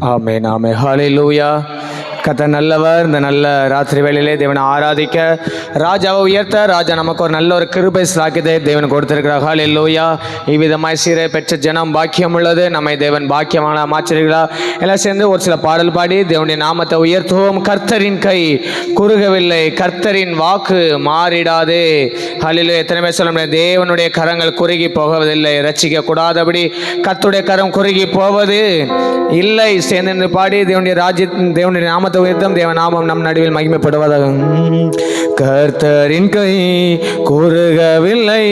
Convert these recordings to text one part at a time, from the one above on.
ஆமென் ஆமென். ஹல்லேலூயா. கர்த்தர் நல்லவர். இந்த நல்ல ராத்திரி வேளையிலே தேவனை ஆராதிக்க, ராஜாவை உயர்த்த, ராஜா நமக்கு ஒரு நல்ல ஒரு கிருபை ஸ்லாக்கியத்தை தேவன் கொடுத்திருக்கிறார். ஹல்லேலூயா. இவ்விதமாய் சீரை பெற்ற ஜனம் பாக்கியம் உள்ளது. நம்மை தேவன் பாக்கியமான மாற்றிருக்கிறார். எல்லாம் சேர்ந்து ஒரு சில பாடல் பாடி தேவனுடைய நாமத்தை உயர்த்துவோம். கர்த்தரின் கை குறுகவில்லை, கர்த்தரின் வாக்கு மாறிடாதே. ஹல்லேலூயா. எத்தனை பேர் சொல்ல முடியாது, தேவனுடைய கரங்கள் குறுகி போவதில்லை. ரட்சிக்க கூடாதபடி கர்த்தருடைய கரம் குறுகி போவது இல்லை. சேர்ந்து பாடி தேவனுடைய நாமத்தை உயர்த்தும். தேவ நாமம் நம் நடுவில் மகிமைப்படுவதாக. கர்த்தரின் கை குறுகவில்லை,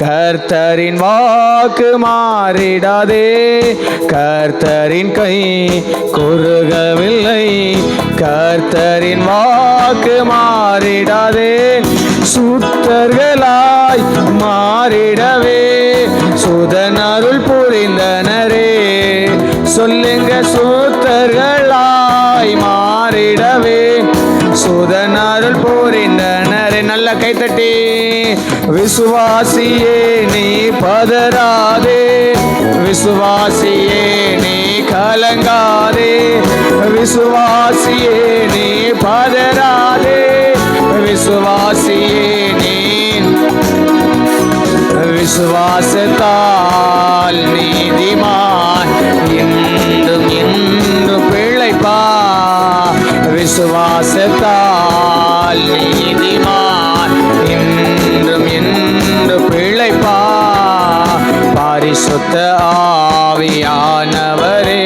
கர்த்தரின் வாக்கு மாறிடாதே. கர்த்தரின் கை குறுகவில்லை, கர்த்தரின் வாக்கு மாறிடாதே. சுத்தர்களாய் மாறிடவே சுதனருள் புரிந்தனரே. சொல்லுங்க, சுத்தர்களாய் மாறிடவே சுதனருள் புரிந்தனரே. நல்ல கைத்தட்டி. விசுவாசியே நீ பதறாதே, விசுவாசியே நீ கலங்காதே. விசுவாசியே நீ பதறாதே, விசுவாசியே நீ விசுவாசத்தால் நீதிமான் என்றும் என்றும் பிழைப்பா. விசுவாசத்தால் நீதிமான் என்றும் என்றும் பிழைப்பா. பரிசுத்த ஆவியானவரே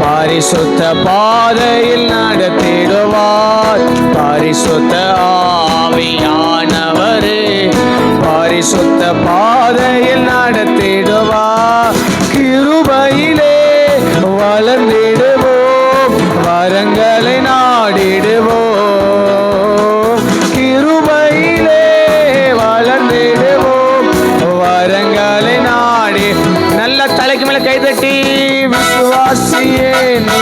பரிசுத்த பாதையில் நடத்திடுவார். பரிசுத்த ஆவியானவரே பரிசுத்த பாதையில் நடத்திடுவார். கிருபையிலே வளர்ந்திடுவோம், வரங்களை நாடிடுவோம். கிருபையிலே வளர்ந்திடுவோம், வரங்களை நாடி. நல்ல தலைக்கு மேல கைதட்டி. விசுவாசியே நீ,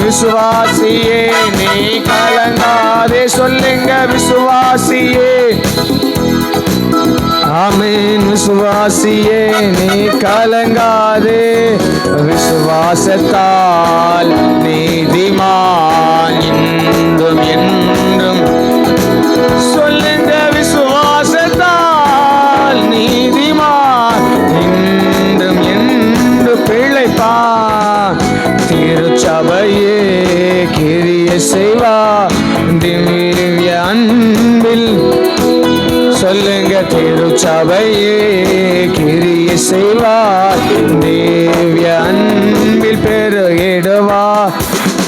விசுவாசியே நீ கலங்காதே. சொல்லுங்க, விசுவாசியே. ஆமென். விசுவாசியே நீ கலங்காதே, விசுவாசத்தால் நீதிமான் என்றும் என்றும். சொல்லுங்க, விசுவாசத்தால் நீதிமான் என்றும் என்று பிழைப்பான். திருச்சபையே கிரியை செய்வா திவ்ய அன்பில். சொல்லுங்க, திருச்சபையே கிரியை செய்வார் திவ்ய அன்பில் பெருகிடுவா.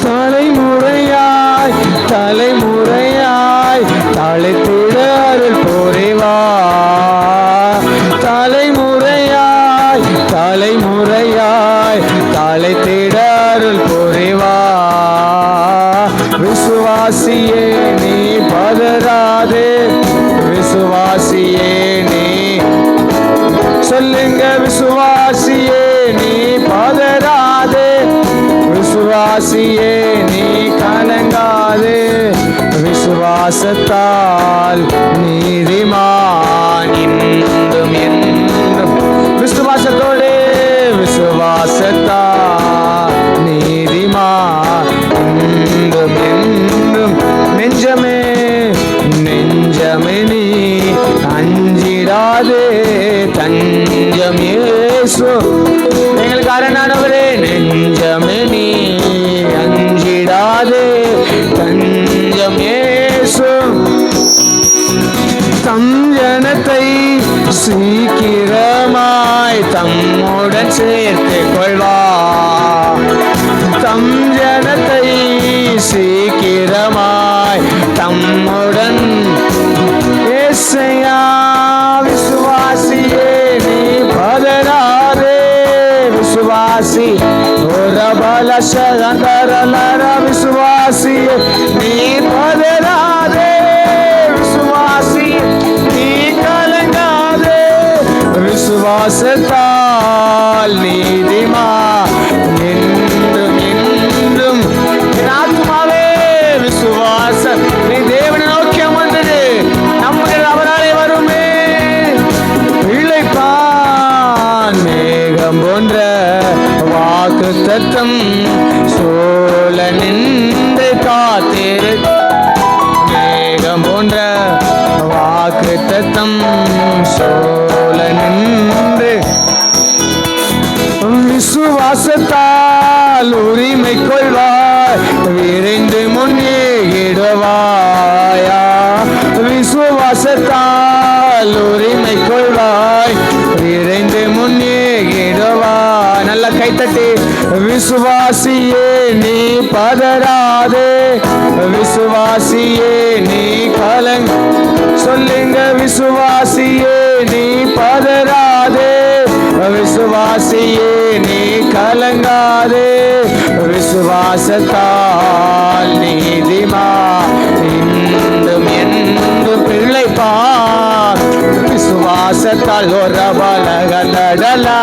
தலைமுறையாய் தலைமுறையாய் தழைத்திட அருள் புரிவா. தலைமுறையாய் தலைமுறையாய் தழைத்திட அருள் புரிவா. விசுவாசியே நீ பதறாதே, விசுவாசியே நீ. சொல்லுங்க, விசுவாசியே நீ பதறாதே, விசுவாசியே நீ கலங்காதே. விசுவாசத்தால் நீதிமான் என்றும் என்றும். விசுவாசத்தோடு, விசுவாசத்தால் நீதிமான் என்றும் என்றும். நெஞ்சமே நெஞ்சமே நீ அஞ்சிடாதே, தஞ்சம் இயேசு எங்களுக்கு அரணானவரே. நெஞ்சமே நீ அஞ்சிடாதே, தஞ்சம் இயேசு. தம் ஜனத்தை சீக்கிரமாய் தம்முடன் சேர்த்து கொள்வார். தம் ஜனத்தை சீக்கிரமாய் தம்முடன். ஏசையா விசுவாசியே நீ பதறாதே, விசுவாசி. ஒரு பல சகந்தரலர விசுவாசியே நீ பதறாதே, விசுவாசி நீ கலங்காதே. விசுவாசத்தால் நீதிமான் என்றும் என்றும். ஆத்மாவே விசுவாச நீ தேவனை நோக்கி அமர்ந்தது நம்முடைய அவராலே வருமே. இழைப்பான் மேகம் போன்ற வா தத்தம் சோழ நின்று காத்திரு மேகம் போன்ற வாக்கு தத்தம் சோழ நின்று விசுவாசத்தால் உரிமை கொள்வாய் விரைந்து முன்னேறிடுவாயா விசுவாசத்தால் உரிமை கொள்வாய் விரைந்து முன்னேறிடுவாய் நல்ல கைத்தட்டி விசுவாசியே நீ பதறாதே விசுவாசியே நீ கலங்க சொல்லுங்க விசுவாசியே நீ பதறாதே விசுவாசியே நீ கலங்காதே விசுவாசத்தால் நீதிமா இன்றும் என்றும் பிள்ளைப்பா விசுவாசத்தால் ஒரு பலகலடலா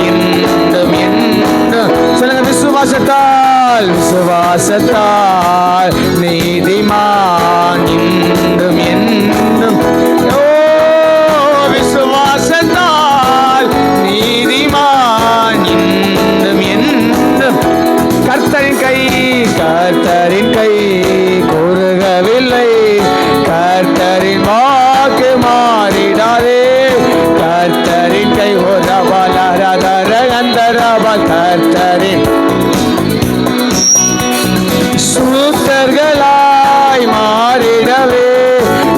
இன்றும் என்றும் சொல்லுங்க விசுவாசத்தால் நீதிமான் இன்றும் என்றும் விசுவாசத்தால் நீதிமான் இன்றும் என்றும் கர்த்தரின் கை குறுகவில்லை கர்த்தரின் வாக்கு மாறிடாதே கர்த்தரின் கை கர்த்தரின் சூத்தர்களாய் மாறிடவே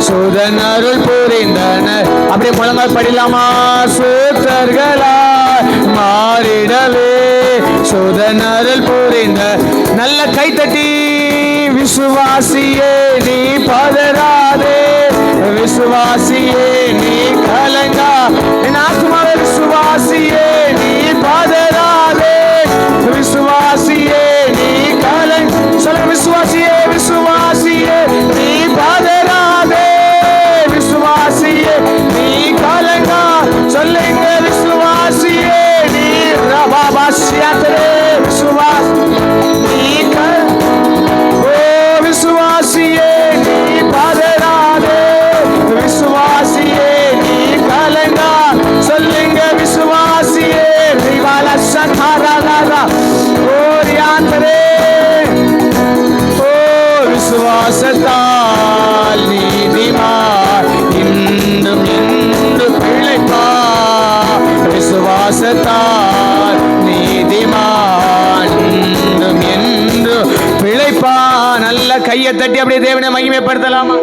சுதன் அருள் புரிந்தனர் அப்படியே முழங்கால் படிலாமா சூத்தர்களாய் மாறிடவே சுதன் அருள் புரிந்த நல்ல கைத்தட்டி விசுவாசியே நீ பதறாதே விசுவாசியே நீ கலங்கா என் ஆத்மாவே விசுவாசியே நீ பதறாதே விசுவாசியே நீ கலங்க சொல்ல விசுவாசியே விசுவாசியே நீ பதறாதே விசுவாசியே நீ கலங்கா சொல்லுங்க விசுவாசியே நீ ரபாபாசியாத்தரே விசுவாஸ் நீ விசுவாசியே நீ பதறாதே விசுவாசியே நீ கலங்கா சொல்லுங்க விசுவாசியே ரிவால சதாரா ஓரியாந்தரே ஓ விசுவாசத்தால் நீதிமான் இன்றும் என்றும் பிழைப்பா விசுவாசத்தால் நீதிமான் இன்றும் என்றும் பிழைப்பா நல்ல கையை தட்டி அப்படியே தேவனை மகிமைப்படுத்தலாமா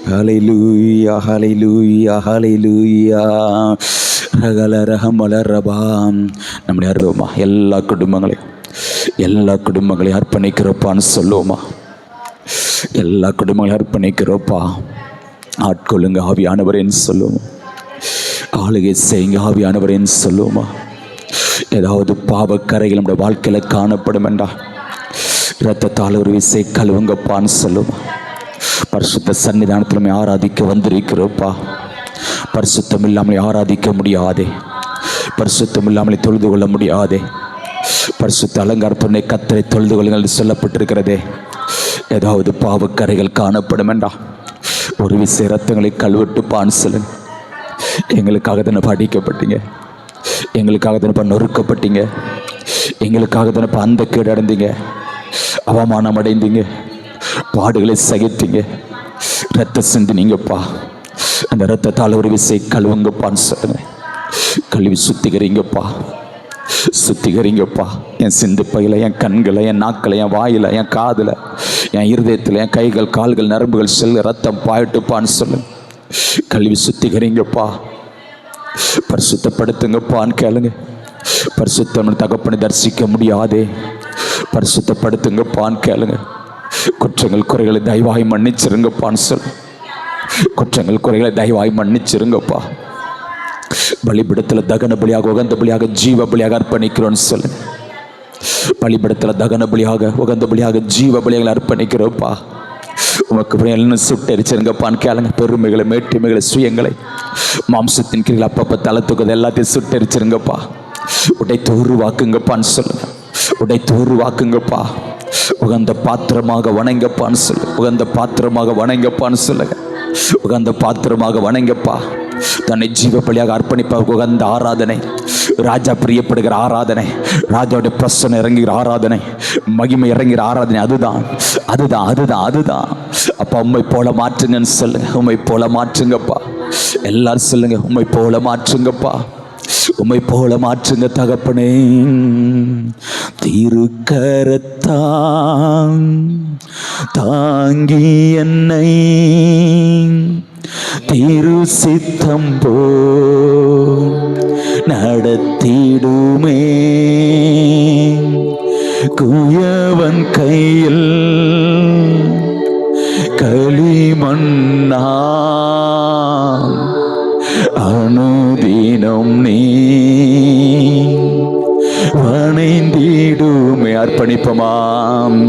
ஹல்லேலூயா ஹல்லேலூயா ஹல்லேலூயா நம்முடைய அருவமா எல்லா குடும்பங்களையும் அர்ப்பணிக்கிறோப்பான்னு சொல்லுவோமா எல்லா குடும்பங்களையும் அர்ப்பணிக்கிறோப்பா ஆட்கொள்ளுங்க ஆவியானவரேன்னு சொல்லுவோம் ஆளுகை செய்யுங்க ஆவியானவரேன்னு சொல்லுவோமா ஏதாவது பாவக்கரைகள் நம்முடைய வாழ்க்கையில் காணப்படும் என்றா இரத்தத்தால் ஒரு விசை கழுவுங்கப்பான்னு சொல்லுவோம் பரிசுத்த சன்னிதானத்தில் ஆராதிக்க வந்திருக்கிறோப்பா பரிசுத்தம் இல்லாமலே ஆராதிக்க முடியாதே பரிசுத்தம் இல்லாமலே தொழுது கொள்ள முடியாதே பரிசுத்த அலங்காரத்துடனே கத்தரை தொழுது கொள்ளுங்கள் சொல்லப்பட்டிருக்கிறதே ஏதாவது பாவக்கரைகள் காணப்படும் என்றா ஒரு விசை ரத்தங்களை கழுவிட்டுப்பான்னு சொல்லுங்க எங்களுக்காக தானே படிக்கப்பட்டீங்க எங்களுக்காக தானே நொறுக்கப்பட்டீங்க எங்களுக்காக தானே அந்த கேடு அடைந்தீங்க அவமானம் அடைந்தீங்க பாடுகளை சகித்தீங்க ரத்த சிந்தினீங்கப்பா அந்த ரத்தத்தால் ஒரு விசை கழுவுங்கப்பான்னு சொல்லுங்க கழுவி சுத்திகரிங்கப்பா என் சிந்து பையில என் கண்களை என் நாக்களை என் வாயில என் காதில் என் இருதயத்தில் என் கைகள் கால்கள் நரம்புகள் செல்ல ரத்தம் பாயிட்டுப்பான்னு சொல்லுங்க கழுவி சுத்திகரிங்கப்பா பரிசுத்தப்படுத்துங்கப்பான்னு கேளுங்க பரிசுத்தம் தகப்பனை தரிசிக்க முடியாதே பரிசுத்தப்படுத்துங்கப்பான்னு கேளுங்க குற்றங்கள் குறைகளை தயவாய் மன்னிச்சிருங்கப்பான்னு சொல்லு குற்றங்கள் குறைகளை தயவாய் மன்னிச்சிருங்கப்பா பலிபிடத்தில் தகன பலியாக உகந்த பலியாக ஜீவ பலியாக அர்ப்பணிக்கிறோன்னு சொல்லு பலிபிடத்தில் தகன பலியாக உகந்த பலியாக ஜீவ பலியாக அர்ப்பணிக்கிறோப்பா உமக்கு என்ன சுட்டரிச்சிருங்கப்பான்னு கேளுங்க பெருமைகளை மேட்டுமைகளை சுயங்களை மாம்சத்தின் கீழ் அப்பப்போ தலை தூக்குது எல்லாத்தையும் சுட்டரிச்சிருங்கப்பா உடைத்து உருவாக்குங்கப்பான்னு சொல்லுங்க உடைத்து உருவாக்குங்கப்பா உகந்த பாத்திரமாக வணங்கப்பான்னு சொல்லு உகந்த பாத்திரமாக வணங்கப்பான்னு சொல்லுங்க உகந்த பாத்திரமாக வணங்கப்பா தன்னை ஜீவ பலியாக அர்ப்பணிப்ப உகந்த ஆராதனை, ராஜா பிரியப்படுகிற ஆராதனை, ராஜாவுடைய பிரசன்னம் இறங்குகிற ஆராதனை, மகிமை இறங்குகிற ஆராதனை. அதுதான் அதுதான் அதுதான் அதுதான். அப்பா உம்மை போல மாற்றுங்கன்னு சொல்லுங்க. உம்மை போல மாற்றுங்கப்பா. எல்லாரும் சொல்லுங்க, உம்மை போல மாற்றுங்கப்பா, உம்மை போல மாற்றுங்க தகப்பனே. திருக்கரத்தான் தாங்கி என்னை திரு சித்தம் போ நடத்திடுமே. குயவன் கையில் களிமண்ணா அனுதினம் நீ வணைந்திடுமே. அர்ப்பணிப்பமாம்.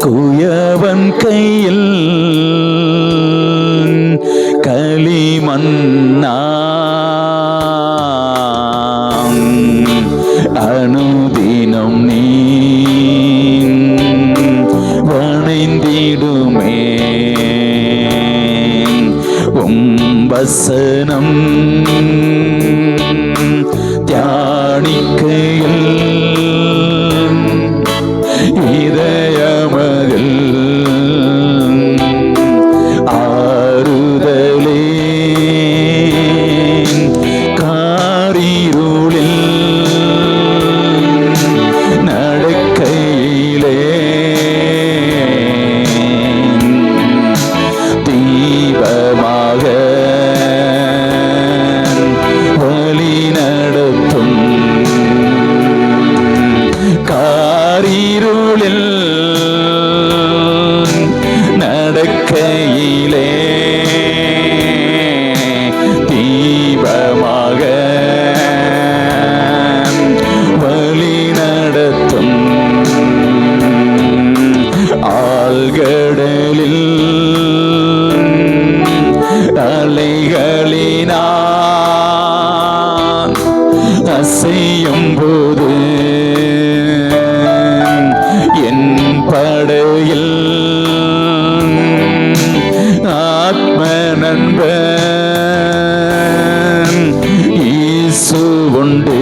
குயவன் கையில் களிமண்ணா அனுதினம் நீ வணைந்திடுமே. வசனம் தியானிக்கையில் இதயமதில் ஆறுதலே. காரிருளில் நடக்கையிலே தீபமாக வழி நடத்தும். காரிருளில் நடக்கையிலே தீபமாக வழி நடத்தும். ஆழ்கடலில் அலைகளினால் அசையும் போது என் படையில் ஆத்ம நண்பன் இயேசு உண்டு.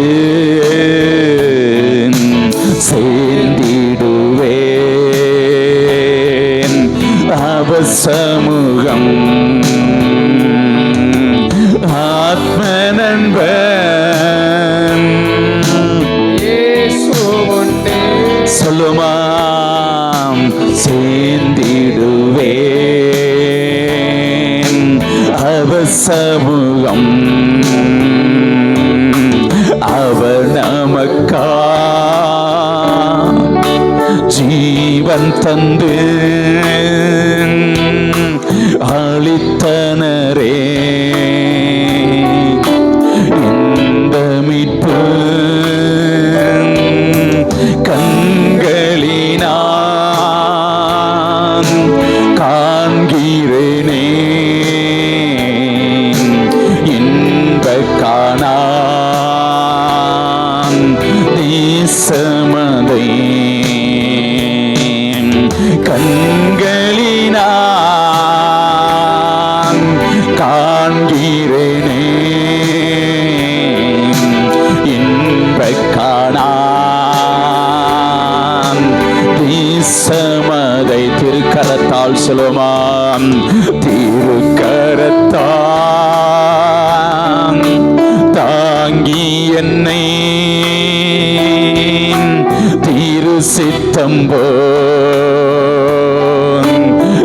சேர்ந்திடுவேன் அவர் சமூகம். ஆத்ம நண்பன் இயேசு உண்டு. சொல்லுமாம். சேர்ந்திடுவேன் அவர் சமூகம். அவர் நமக்கா ஜீவன் தந்து அளித்தனரே. இந்த மீட்பு கண்களினான் காண்கிறேனே. இன்பக் காணான் தேசமதை கண்களினான் காண்கிறேனே. இன்பக் காணான் தேசமதை. திருக்கரத்தால் சொல்லுமாம். திருக்கரத்தான் தாங்கி என்னை திரு சித்தம் போல்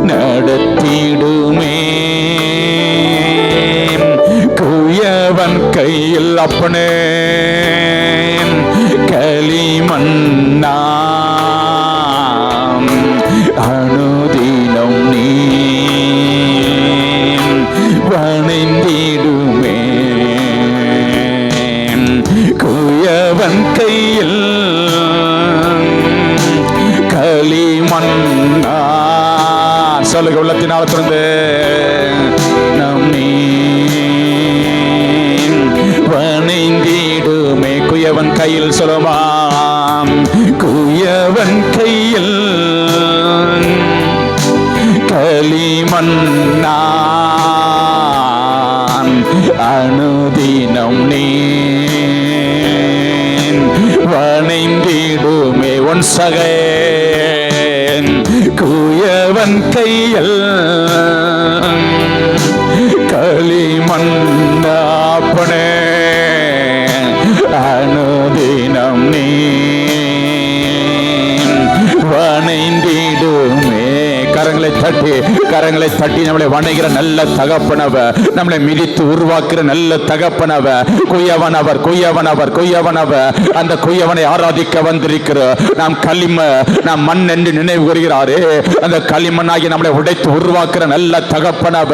நடத்திடுமே. குயவன் கையில் அப்பனே களிமண்ணா அனுதினம் நீ வணைந்திடுமே. குயவன் கையில் களிமண்ணா. சொல்லுங்க உள்ளத்தினால் திறந்து. நம் நீ வணைந்திடுமே. குயவன் கையில் சொல்லுமாம். குயவன் கையில் களிமண்ணான் உன் சகன் குயவன் கையில் களிமண்ணாப்பனே அனுதினம் நீ வணைந்திடுமே. கரங்களை தட்டி நம்மளை வணைகிற நல்ல தகப்பனவ, நம்மளை மிதித்து உருவாக்குற நல்ல தகப்பனவ, குயவனவர். அந்த குயவனை ஆராதிக்க வந்திருக்கிற நாம் நாம் மண் என்று நினைவு கூறுகிறாரே, அந்த களிமண்ணாகி நம்மளை உடைத்து உருவாக்குற நல்ல தகப்பனவ.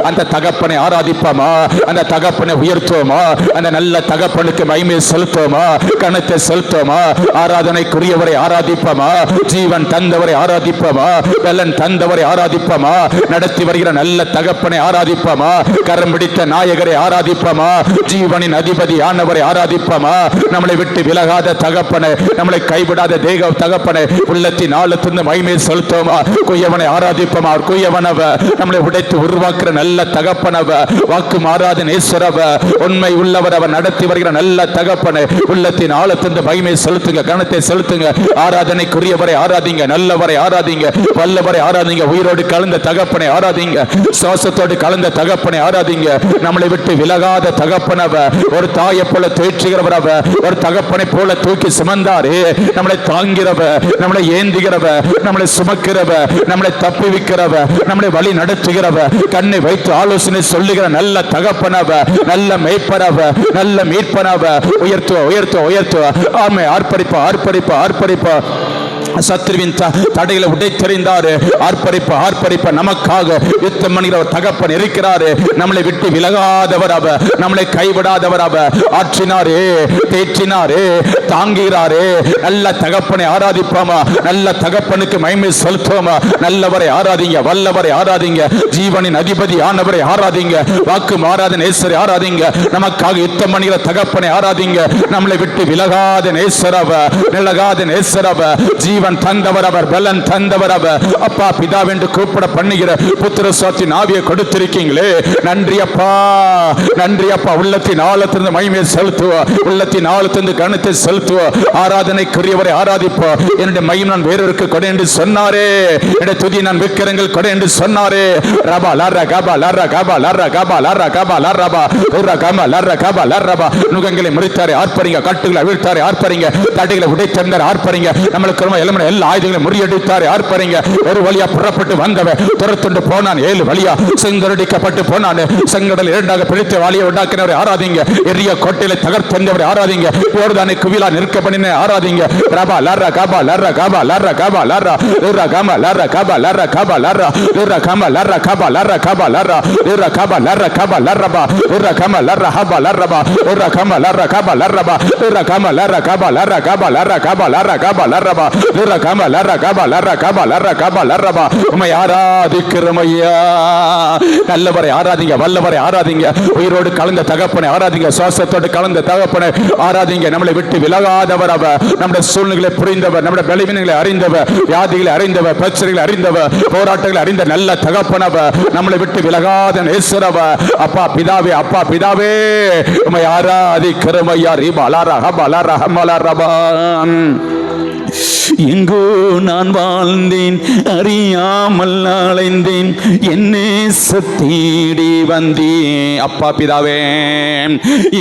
அந்த தகப்பனை ஆராதிப்போமா, அந்த தகப்பனை உயர்த்துவோமா, அந்த நல்ல தகப்பனுக்கு மகிமை செலுத்துவோமா, கணத்தை செலுத்துவோமா, ஆராதனைக்குரியவரை ஆராதிப்போமா, ஜீவன் தந்தவரை ஆராதிப்போமா, பலன் தந்தவரை ஆராதிப்போமா, நடத்தி வருகிற நல்ல தகப்பனை ஆராதிப்போமா, கரம் பிடித்த நாயகரை ஆராதிப்போமா, ஜீவனின் அதிபதி ஆனவரை ஆராதிப்போமா, நம்மளை விட்டு விலகாத தகப்பனை, நம்மளை கைவிடாத தேக தகப்பனை உள்ளத்தின் ஆழத்திலிருந்து மகிமை செலுத்துவோமா, குயவனை ஆராதிப்போமா. குயவனவ, நம்மளை உடைத்து உருவாக்குற நல்ல தகப்பனவ, வாக்கு மாறாத நேசரவ, உண்மை உள்ளவர், அவர் நடத்தி வருகிற நல்ல தகப்பனை உள்ளத்தின் ஆழத்திலிருந்து மகிமை செலுத்துங்க, கணத்தை செலுத்துங்க. ஆராதனைக்குரியவரை ஆராதிங்க, நல்லவரை ஆராதிங்க, வல்லவரை ஆராதிங்க, உயிரோடு கலந்த தகப்பனை ஆராதிங்க, சுவாசத்தோடு கலந்த தகப்பனை ஆராதிங்க. நம்மளை விட்டு விலகாத தகப்பனவ, ஒரு தாயை போல தேற்றுகிறவரவ, ஒரு தகப்பனை போல தூக்கி சுமந்தாரு, நம்மளை தாங்கிறவ, நம்மளை ஏந்துகிறவ, நம்மளை சுமக்கிறவ, நம்மளை தப்புவிக்கிறவ, நம்மளை வழி நடத்துகிறவ, கண்ணை வைத்து ஆலோசனை சொல்லுகிற நல்ல தகப்பனவ, நல்ல மேய்ப்பனவ, நல்ல மீட்பனவ. உயர்த்துவ ஆமை ஆர்ப்பரிப்பா. சத்ருவின் தடைகளை உடைத்தெறிந்தாரு. ஆர்ப்பரிப்ப நமக்காக யுத்தம் பண்ணுகிற தகப்பன் இருக்கிறாரு. நம்மளை விட்டு விலகாதவர் அவ, நம்மளை கைவிடாதவர் அவ. ஆற்றினாரே, தேற்றினாரே, தாங்குகிறாரே. நல்ல தகப்பனை ஆராதிப்போமா, நல்ல தகப்பனுக்கு மகிமை செலுத்துவோமா. நல்லவரை ஆராதிங்க, வல்லவரை ஆராதிங்க, ஜீவனின் அதிபதி ஆனவரை ஆராதிங்க, வாக்கு மாறாத நேசரை ஆராதிங்க, நமக்காக யுத்தம் பண்ணுகிற தகப்பனை ஆராதிங்க. நம்மளை விட்டு விலகாத நேசரவ, ஜீவன் தந்தவர் அவர், பலன் தந்தவர் அவர். அப்பா பிதாவென்று என்று கூப்பிட பண்ணுகிற புத்திர சாட்சியின் ஆவியை கொடுத்திருக்கீங்களே, நன்றி அப்பா. உள்ளத்தின் ஆழத்திலிருந்து மகிமையை செலுத்துவோ, உள்ளத்தின் ஆழத்திலிருந்து கணத்தை செலுத்துவோ, ஆராதனைக்குரியவரை ஆராதிப்போ. என்னுடைய மகிமை நான் வேறொருக்கு கொடை என்று சொன்னாரே, என்னுடைய துதி நான் விக்கிரங்கள் கொடை என்று சொன்னாரே. ரபா லர்ரா கபா லர்ரா கபா லர்ரா கபா லர்ரா கபா லர்ரபா உர்ரா கபா லர்ரா கபா லர்ரபா. நுகங்களை முறித்தாரே ஆர்ப்பரிங்க, கட்டுகளை அவிழ்த்தாரே ஆர்ப்பரிங்க, தடைகளை உடைத்தந்தார் ஆர்ப்பரிங்க. நம்மளுக்கு எல்லா ஆயுதங்களை முறியடித்தாரே ஆர்ப்பரிங்க. ஒரு வழியா புறப்பட்டு வந்தவன் துரத்துண்டு போனான், 7 வழியா செங்கரடிக்கப்பட்டு போனான். செங்கடல் 2ஆக பிரித்து வாளியை உண்டாக்கினவரை ஆராதிங்க, எரிய கோட்டையில தகர்த்தவரை ஆராதிங்க, யோர்தானை குவிலா நிற்க பண்ணின ஆராதிங்க. ரபா லர்ரா கபா லர்ரா கபா லர்ரா கபா லர்ரா உர்ரா கபா லர்ரா கபா லர்ரா கபா லர்ரா உர்ரா கபா லர்ரா கபா லர்ரா கபா லர்ரா உர்ரா கபா லர்ரா கபா லர்ரபா உர்ரா கபா லர்ரா ஹபா லர்ரபா உர்ரா கபா லர்ரா கபா லர்ரபா உர்ரா கபா லர்ரா கபா லர்ரா கபா லர்ரா கபா லர்ரா கபா லர்ரபா உர்ரா கபா லர்ரா கபா லர்ரா கபா லர்ரா கபா லர்ரபா. உம்மை ஆராதிக்கிறோம் ஐயா. நல்லவரை ஆராதிங்க, வல்லவரை ஆராதிங்க, உயிரோடு கலந்த தகப்பனை ஆராதிங்க, சுவாசத்தோடு கலந்த தகப்பனை ஆராதிங்க. நம்மளை விட்டு விலகாதவர் அவர், நம்முடைய சூழ்நிலை புரிந்தவர், நம்முடைய பலவீனங்களை அறிந்தவர், வியாதிகளை அறிந்தவர், பிரச்சனைகளை அறிந்தவர், போராட்டங்களை அறிந்த நல்ல தகப்பனவர், நம்மளை விட்டு விலகாத நேசரவர். அப்பா பிதாவே உம்மை ஆராதிக்கிறோம் ஐயா. ரிபாலாரா ஹபாலாரா ஹமாலாரபான். எங்கோ நான் வாழ்ந்தேன், அறியாமல் அலைந்தேன், என்னே சத்தீடி வந்தேன். அப்பா பிதாவே,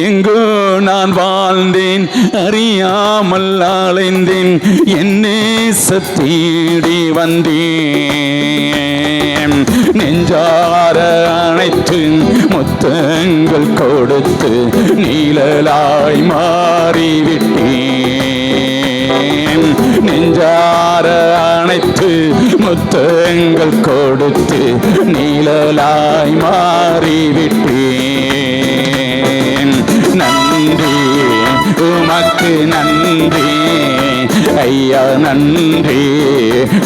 எங்கோ நான் வாழ்ந்தேன், அறியாமல் அலைந்தேன், என்னே சத்தீடி வந்தேன். நெஞ்சார அனைத்து முத்தங்கள் கொடுத்து நீழலாய் மாறிவிட்டேன். நெஞ்சார அனைத்து முத்தங்கள் கொடுத்து நீழலாய் மாறிவிட்டேன். நன்றி உமக்கு நன்றி ஐயா, நன்றி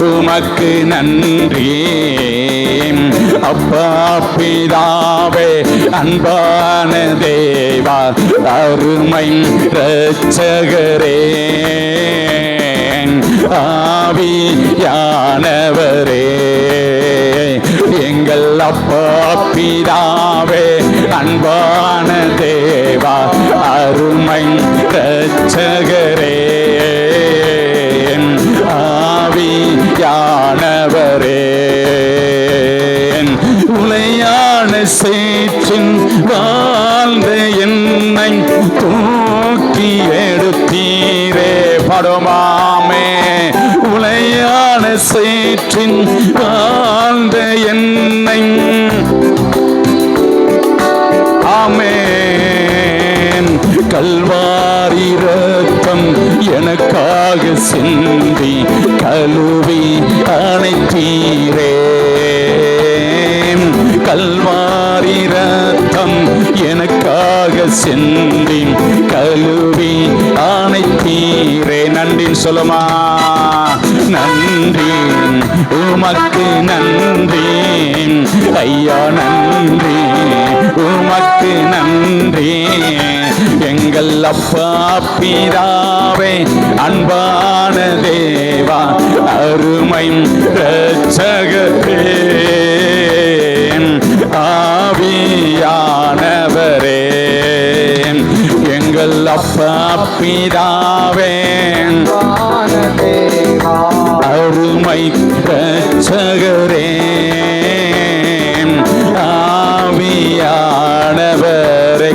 உமக்கு நன்றி. அப்பா பிதாவே, அன்பான தேவா, அருமை இரட்சகரே, ஆவியானவரே, எங்கள் அப்பா பிதாவே, அன்பான தேவா, அருமை இரட்சகரே, ஆழ்ந்த என்னை தூக்கி எடுத்தீரே. படுமாமே உளையான சேற்றின் ஆழ்ந்த என்னை ஆமென். கல்வாரி ரத்தம் எனக்காக சிந்தி கழுவி அணைத்தீரே. கல்வாரி ரத்தம் எனக்காக சிந்தி கழுவி அணைத்தீரே. நன்றின்னு சொல்லுமா? நன்றி உமக்கு நன்றி ஐயா, நன்றி உமக்கு நன்றி. எங்கள் அப்பா பிதாவே, அன்பான தேவா, அருமை இரட்சகரே, ஆவியானவரே. எங்கள் அப்பா பிதாவே, அருமை இரட்சகரே, ஆவியானவரே.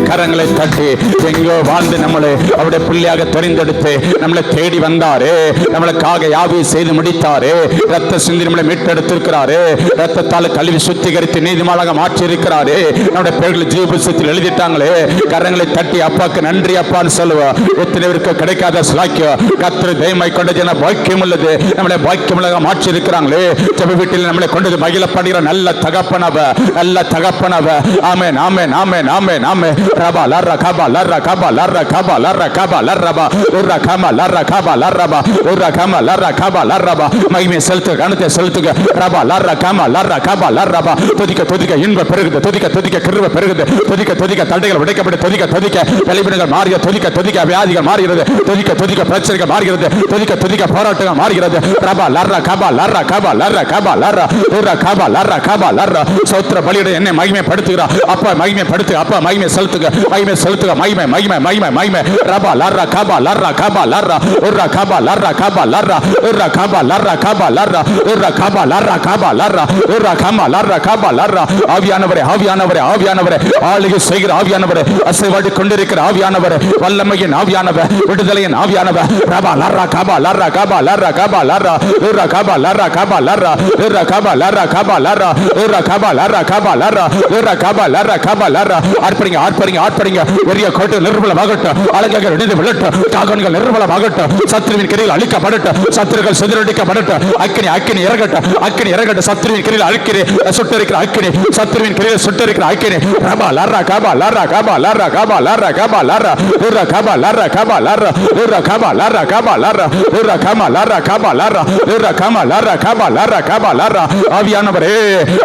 கரங்களை தட்டி எங்கோ வாழ்ந்து நம்மளை அவருடைய பிள்ளையாக தெரிந்தெடுத்து நம்மளை தேடி வந்தாரே, நம்மளுக்காக யாவையும் செய்து முடித்தாரே, ரத்த சிந்தி நம்மளை மீட்டெடுத்திருக்கிறாரே, ரத்தத்தால் கழுவி சுத்திகரித்து நீதிமானாக மாற்றி இருக்கிறாரே, நம்முடைய பேர்களை ஜீவ புத்தகத்தில் எழுதிட்டாங்களே. கரங்களை தட்டி அப்பாக்கு நன்றி அப்பான்னு சொல்லுவோம். எத்தனை பேருக்கு கிடைக்காத ஸ்லாக்கியம் கர்த்தர் தெய்வமை கொண்ட ஜன பாக்கியம் உள்ளது. நம்மளை பாக்கியமுள்ளதாக மாற்றி இருக்கிறாங்களே. ஜெப வீட்டில் நம்மளை கொண்டது மகிழப்படுகிற நல்ல தகப்பனவ, நல்ல தகப்பனவ. ஆமென் ஆமென் ஆமென் ஆமென் ஆமென். ரபா லர்ரா கபா லர்ரா கபா லர்ரா கபா லர்ரா கபா லர்ரபா உர்ரா கமா லர்ரா கபா லர்ரபா உர்ரா கமா லர்ரா கபா லர்ரபா. மகிமை செலுத்துக, கணத்தை செலுத்துக. ரபா லர்ரா கமா லர்ரா கபா லர்ரபா. துதிக்க துதிக்க இன்ப பெருகுது, துதிக்க துதிக்க கிருபை பெருகுது, துதிக்க துதிக்க தடைகள் உடைக்கப்பட்டு, துதிக்க துதிக்க வெளிப்பினங்கள் மாறுகிறது, துதிக்க துதிக்க வியாதிகள் மாறுகிறது, துதிக்க துதிக்க பிரச்சனைகள் மாறுகிறது, துதிக்க துதிக்க போராட்டங்கள் மாறுகிறது. ரபா லர்ரா கபா லர்ரா கபா லர்ரா கபா லர்ரா உர்ரா கபா லர்ரா கபா லர்ரா. சோத்திர பலியிட என்னை மகிமைப்படுத்துகிறா அப்பா, மகிமைப்படுத்து அப்பா, மகிமை செலுத்துக, மகிமை செலுத்துக, மகிமை மகிமை மகிமை மகிமை. ரபா லர்ரா கபா லர்ரா கபா லர்ரா உர்ரா கபா லர்ரா கபா லர்ரா உர்ரா கபா லர்ரா கபா லர்ரா உர்ரா கபா லர்ரா கபா லர்ரா உர்ரா கமா லர்ரா கபா லர்ரா. ஆவியானவரே ஆவியானவரே ஆவியானவரே, ஆளுகை செய்கிற ஆவியானவரே, அசைவாடி கொண்டிருக்கிற ஆவியானவரே, வல்லமையின் ஆவியானவர், விடுதலையின் ஆவியானவர். ரபா லர்ரா கபா லர்ரா கபா லர்ரா கபா லர்ரா உர்ரா கபா லர்ரா கபா லர்ரா உர்ரா கபா லர்ரா கபா லர்ரா உர்ரா கபா லர்ரா கபா லர்ரா உர்ரா கபா லர்ரா கபா லர்ரா. ஆர்ப்பரிங்க ஆர்ப்பரிங்க ஆர்ப்பரிங்க. பெரிய கோட்டை நிர்மூலமாகட்டும், அழகாக இடிந்து விழட்டும், காகன்கள் நிர்மூலமாகட்டும், சத்துருவின் கிரியில் அழிக்கப்படட்டும், சத்துருக்கள் சிதறடிக்கப்படட்டும், அக்கினி அக்கினி இறங்கட்டும், அக்கினி இறங்கட்டும், சத்துருவின் கிரியில் அழிக்கிறே சுட்டரிக்கிற அக்கினி, சத்துருவின் கிரியில் சுட்டரிக்கிற அக்கினி. ரபா லர்ரா கபா லர்ரா கபா லர்ரா கபா லர்ரா கபா லர்ரா உர்ரா கபா லர்ரா கபா லர்ரா உர்ரா கபா லர்ரா கபா லர்ரா உர்ரா கமா லர்ரா கபா லர்ரா உர்ரா கமா லர்ரா கபா லர்ரா கபா லர்ரா. ஆவியானவரே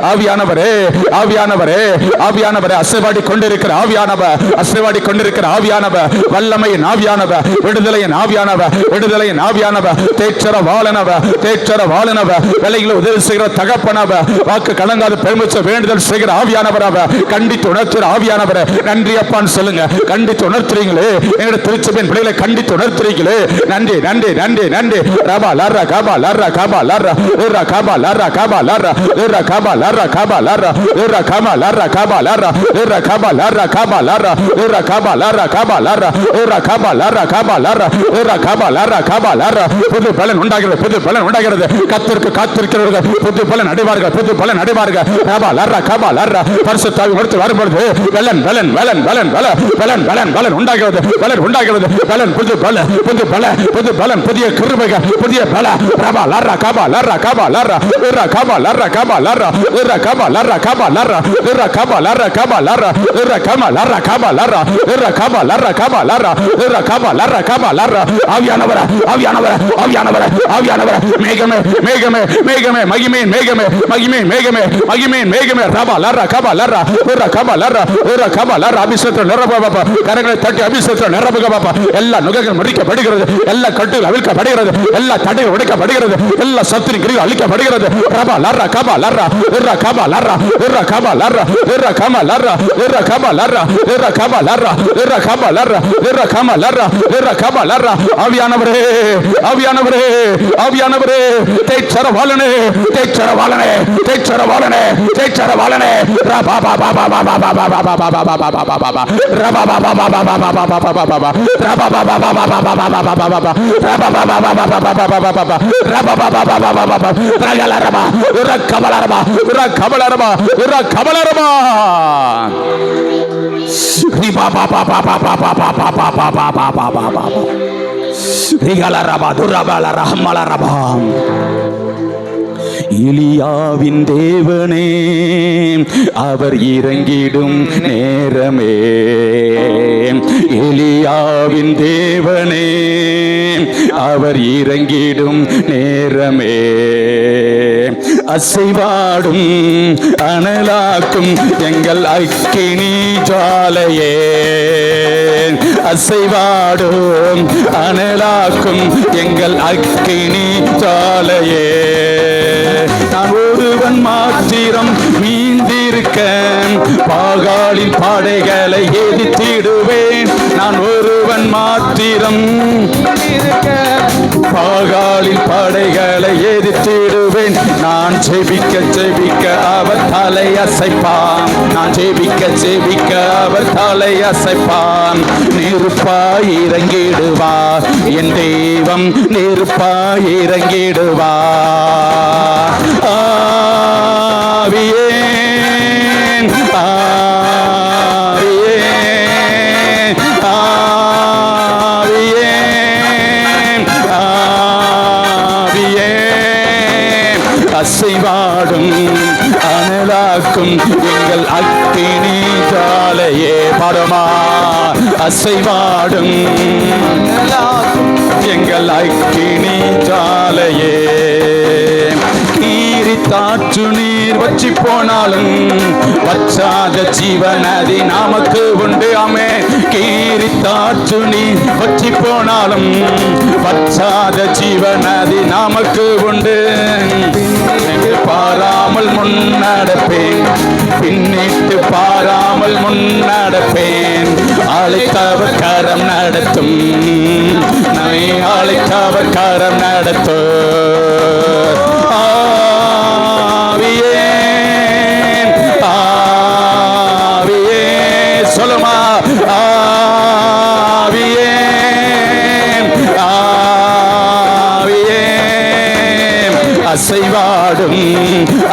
ஆவியானவரே ஆவியானவரே ஆவியானவரே, அசைவாடி கொண்டிருக்கிற ஆவியானவர், அசைவாடி கொண்டிருக்கிற ஆவியானவர், வல்லமையின் ஆவியானவர், விடுதலையின் ஆவியானவர், விடுதலையின் ஆவியானவர், தேற்றர வாழனவர், தேற்றர வாழனவர், வேலைகளை உதவி செய்கிற தகப்பனவர், வாக்கு கலங்காத பெருமிச்ச வேண்டுதல் செய்கிற ஆவியானவர், கண்டித்து உணர்த்துகிற ஆவியானவர். நன்றி அப்பான்னு சொல்லுங்க. கண்டித்து உணர்த்துறீங்களே, எங்களுடைய திருச்சபையின் பிள்ளைகளை கண்டித்து உணர்த்துறீங்களே, நன்றி நன்றி நன்றி நன்றி. ரபா லர்ரா கபா லர்ரா கபா லர்ரா உர்ரா கபா லர்ரா கபா லர்ரா உர்ரா கபா லர்ரா கபா லர்ரா உர்ரா கபா லர்ரா கபா லர்ரா உர்ரா கபா லர்ரா கபா லர்ரா உர்ரா கபா லர்ரா கபா லர்ரா உர்ரா கபா லர்ரா கபா லர்ரா உர்ரா கபா லர்ரா கபா லர்ரா. புது பலன் உண்டாகிறது, புது பலன் உண்டாகிறது. கர்த்தருக்கு காத்திருக்கிறவர்கள் புது பலன் அடைவார்கள், புது பலன் அடைவார்கள். ரபா லர்ரா கபா லர்ரா. பரிசுத்த ஆவி எடுத்து வரும்பொழுது பலன் பலன் பலன் பலன் பலன் பலன் பலன் பலன் உண்டாகிறது, பலன் உண்டாகிறது, பலன் புது பலன் புது பலன் புது பலன், புதிய கிருபைகள், புதிய பல. ரபா லர்ரா கபா லர்ரா கபா லர்ரா உர்ரா கபா லர்ரா கபா லர்ரா உர்ரா கபா லர்ரா கபா லர்ரா உர்ரா கபா லர்ரா கபா லர்ரா உர்ரா கபா லர்ரா கபா லர்ரா உர்ரா கபா லர்ரா கபா லர்ரா உர்ரா கபா லர்ரா கபா லர்ரா. ஆவியானவரே ஆவியானவரே ஆவியானவரே ஆவியானவரே, மேகமே மேகமே மேகமே, மகிமையின் மேகமே, மகிமையின் மேகமே, மகிமையின் மேகமே. ரபா லர்ரா கபா லர்ரா உர்ரா கபா லர்ரா உர்ரா கபா லர்ரா. அபிஷேகத்தில் நிரப்புக பாப்பா, கரங்களை தட்டி அபிஷேகத்தில் நிரப்புக பாப்பா. எல்லா நுகங்கள் முடிக்கப்படுகிறது, எல்லா கட்டுகள் அவிழ்க்கப்படுகிறது, எல்லா தடைகள் உடைக்கப்படுகிறது, எல்லா சத்துரின் கிரிகள் அழிக்கப்படுகிறது. ரபா லர்ரா கபா லர்ரா உர்ரா கபா லர்ரா உர்ரா கபா லர்ரா உர்ரா கபா லர்ரா உர்ரா கபா லர்ரா ஆவியானவரே ஆவியானவரே ஆவியானவரே தேச்சரவாளனே தேச்சரவாளனே தேச்சரவாளனே தேச்சரவாளனே ரபா பா பா பா பா பா பா பா பா பா பா பா பா பா பா ரபா பா பா பா பா பா பா பா பா பா பா ரபா பா பா பா பா பா பா பா பா பா பா ரபா பா பா பா பா பா பா பா பா ரபா பா பா பா பா பா பா ரகலரபா ரகபலரபா ரகபலரபா ரகபலரபா ரிபா பா பா பா பா பா பா பா பா பா பா பா பா பா பா ரிகலரபா துரபல ரஹமலரபா எலியாவின் தேவனே அவர் இறங்கிடும் நேரமே எலியாவின் தேவனே அவர் இறங்கிடும் நேரமே அசைவாடும் அனலாக்கும் எங்கள் அக்கினி ஜாலையே அசைவாடும் அனலாக்கும் எங்கள் அக்கினி ஜாலையே நான் ஒருவன் மாத்திரம் மீந்திருக்க பாகாலின் படைகளை எதிர்த்திடுவேன் நான் ஒருவன் மாத்திரம் பாகாலின் படைகளை எதிர்த்திடுவேன் நான் ஜெபிக்க ஜெபிக்க அவர் தலை அசைப்பான் நான் ஜெபிக்க ஜெபிக்க அவர் தலை அசைப்பான் நெருப்பாய் இறங்கிடுவார் என் தெய்வம் நெருப்பாய் இறங்கிடுவார் ஆவியே ஆவியே ஆவியே ஆவியே அசைவாடும் அனலாக்கும் எங்கள் அக்கினி ஜாலையே பாடுமா அசைவாடும் அனலாக்கும் எங்கள் அக்கினி ஜாலையே காற்று நீர் வற்றி போனாலும் வற்றாத ஜீவநதி நமக்கு உண்டு ஆமே கீரி காற்று நீர் வற்றி போனாலும் வற்றாத ஜீவநதி நமக்கு உண்டு பாராமல் முன்னடப்பேன் பின்னிட்டு பாராமல் முன்னடப்பேன் அழைத்தவர் கரம் நடத்தும் நான் அழைத்தவர் கரம் நடத்தும் சொல்லுமா ஆவியே ஆவியே அசைவாடும்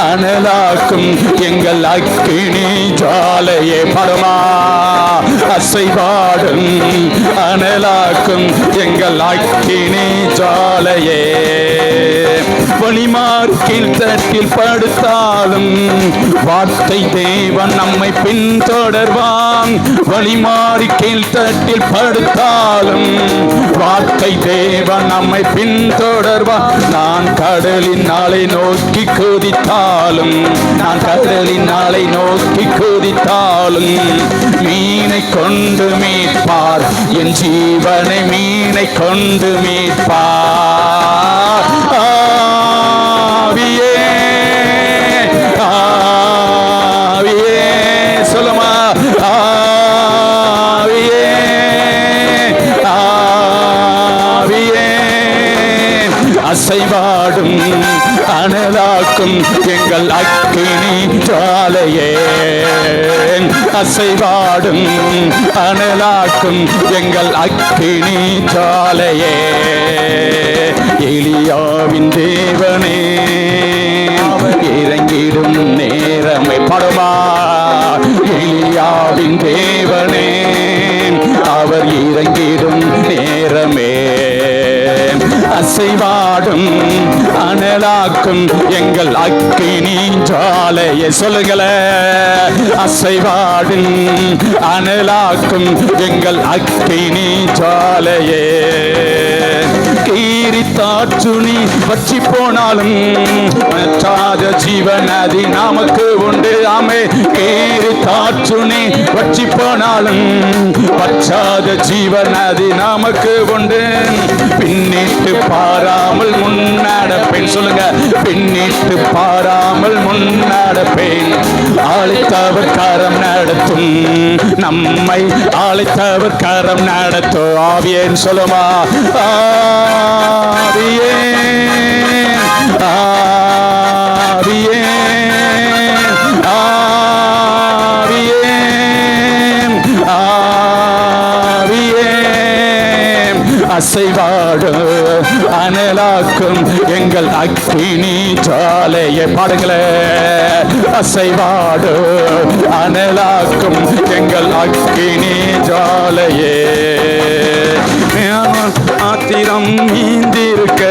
அனலாக்கும் எங்கள் அக்கினி ஜாலையே படுமா அசைவாடும் அனலாக்கும் எங்கள் அக்கினி ஜாலையே வழிமாறு கீழ்த்தட்டில் படுத்தாலும் வார்த்தை தேவன் நம்மை பின்தொடர்வான் வழிமாறி கீழ்த்தட்டில் படுத்தாலும் வார்த்தை தேவன் நம்மை பின்தொடர்வான் நான் கடலின் நாளை நோக்கி குதித்தாலும் நான் கடலின் நாளை நோக்கி குதித்தாலும் மீனை கொண்டு மீட்பார் என் ஜீவனை மீனை கொண்டு மீட்பார் ஆவியே ஆவியே சொல்லுமா ஆவியே ஆவியே அசைவாடும் அனலாக்கும் எங்கள் அக்கினி ஜாலையே அசைவாடும் அனலாக்கும் எங்கள் அக்கினி ஜாலையே எலியாவின் தேவனே இறங்கிடும் நேரமை படுமா எலியாவின் தேவனே அவர் இறங்கிடும் நேரமே அசைவாடும் அனலாக்கும் எங்கள் அக்கினி ஜாலையே சொல்லுங்களே அசைவாடும் அனலாக்கும் எங்கள் அக்கினி ஜாலையே கீரி தாற்றுணி வற்றி போனாலும் வற்றாத ஜீவநதி நமக்கு உண்டு ஆமே கீரி தாற்றுணி வற்றி போனாலும் வற்றாத ஜீவநதி நமக்கு உண்டு. பின்னிட்டு பாராமல் முன்னடப்பேன். சொல்லுங்க, பின்னிட்டு பாராமல் முன்னடப்பேன். அழைத்தவர் கரம் நடத்தும், நம்மை அழைத்தவர் கரம் நடத்தும். ஆவியேன் சொல்லுமா, ஆவியே ஆவியே ஆவியே ஆவியே அசைவாடு அனலாக்கும் எங்கள் அக்கினி ஜாலையை பாடுங்களே. அசைவாடு அனலாக்கும் எங்கள் அக்கினி ஜாலையே. ஆத்திரம் நீந்திருக்க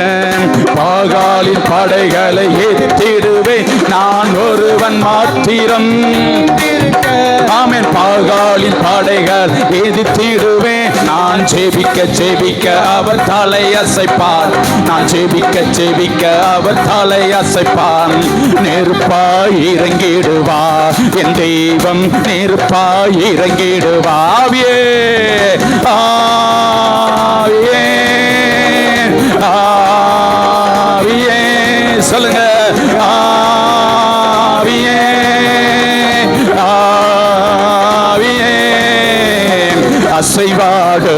பாகாலின் படைகளை ஏற்றிடுவேன் நான் ஒருவன் மாத்திரம். ஆமென். பாகாலின் படைகள் எதிர்த்திடுவேன் நான். ஜெபிக்க ஜெபிக்க அவர் தலை அசைப்பார். நான் ஜெபிக்க ஜெபிக்க அவர் தலை அசைப்பார். நெருப்பாய் இறங்கிடுவார் என் தெய்வம், நெருப்பாய் இறங்கிடுவார். ஆவியே ஆவியே ஆவியே சொல்லுங்க, ஆவியே ஆவியே அசைவாடு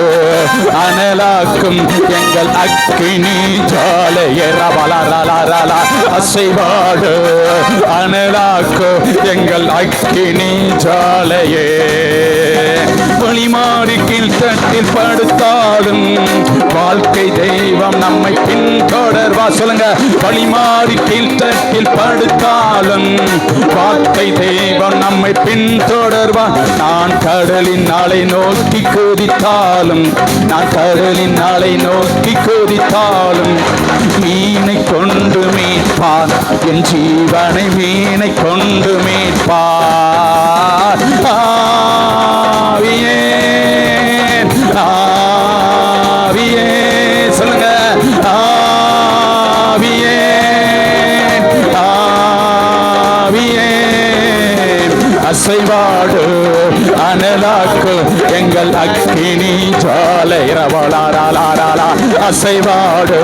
அனலாக்கும் எங்கள் அக்கினி ஜாலையே. ரபலரலரல அசைவாடு அனலாக்கும் எங்கள் அக்கினி ஜாலையே. வழிமாறி கீழ்த்தட்டில் படுத்தாலும் வாழ்க்கை தெய்வம் நம்மை பின்தொடர்வா. சொல்லுங்க, வழிமாறி கீழ்த்தட்டில் படுத்தாலும் வாழ்க்கை தெய்வம் நம்மை பின்தொடர்வா. நான் கடலின் நாளை நோக்கி குதித்தாலும், நான் கடலின் நாளை நோக்கி குதித்தாலும் மீனை கொண்டு மீட்பார் என் ஜீவனை, மீனை கொண்டு மீட்பார். ஆவியே ஆவியே சொல்லுங்க, ஆவியே ஆவியே அசைவாடு அனலாக்கு எங்கள் அக்கினி ஜாலை. ரவலாராலாரா அசைவாடு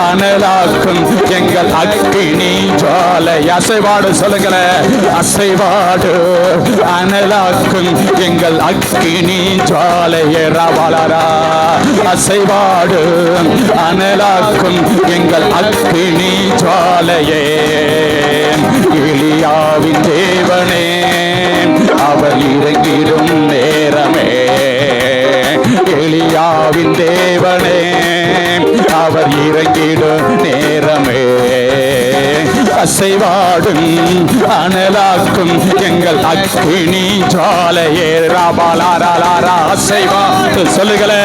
அனலாக்கும் எங்கள் அக்கினி ஜாலை. அசைவாடு சொல்லுங்களே, அசைவாடு அனலாக்கும் எங்கள் அக்கினி ஜாலை. ரவலாரா அசைவாடு அனலாக்கும் எங்கள் அக்கினி ஜாலையே. எலியாவின் தேவனே அவர் இறங்கிடும் நேரமே. எலியாவின் தேவனே அவர் இறங்கிடும் நேரமே. அசைவாடும் அனலாக்கும் எங்கள் அக்கினி ஜாலையே. ரபலாரலாரா அசைவாடு சொல்லுங்களே,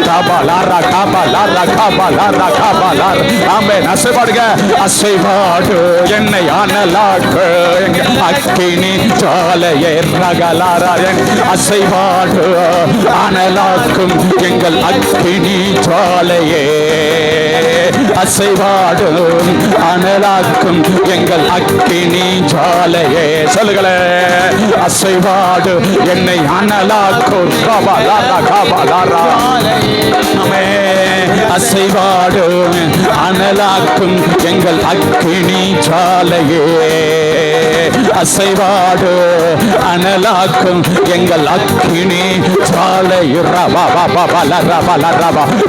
ரபலாரா கபலாரா கபலாரா கபலார். ஆமென். அசைவாடுங்க, அசைவாடு என்னை அனலாக்கு எங்கள் அக்கினி ஜாலையே. ரகலாரா அசைவாடு அனலாக்கும் எங்கள் அக்கினி ஜாலையே. அசைவாடு அனலாக்கும் எங்கள் அக்கினி ஜாலையே. சொல்லுங்களே, அசைவாடு என்னை அனலாக்கும். அசைவாடு அனலாக்கும் எங்கள் அக்கினி ஜாலையே. அசைவாடு அனலாக்கும் எங்கள் அக்கினி ஜாலை.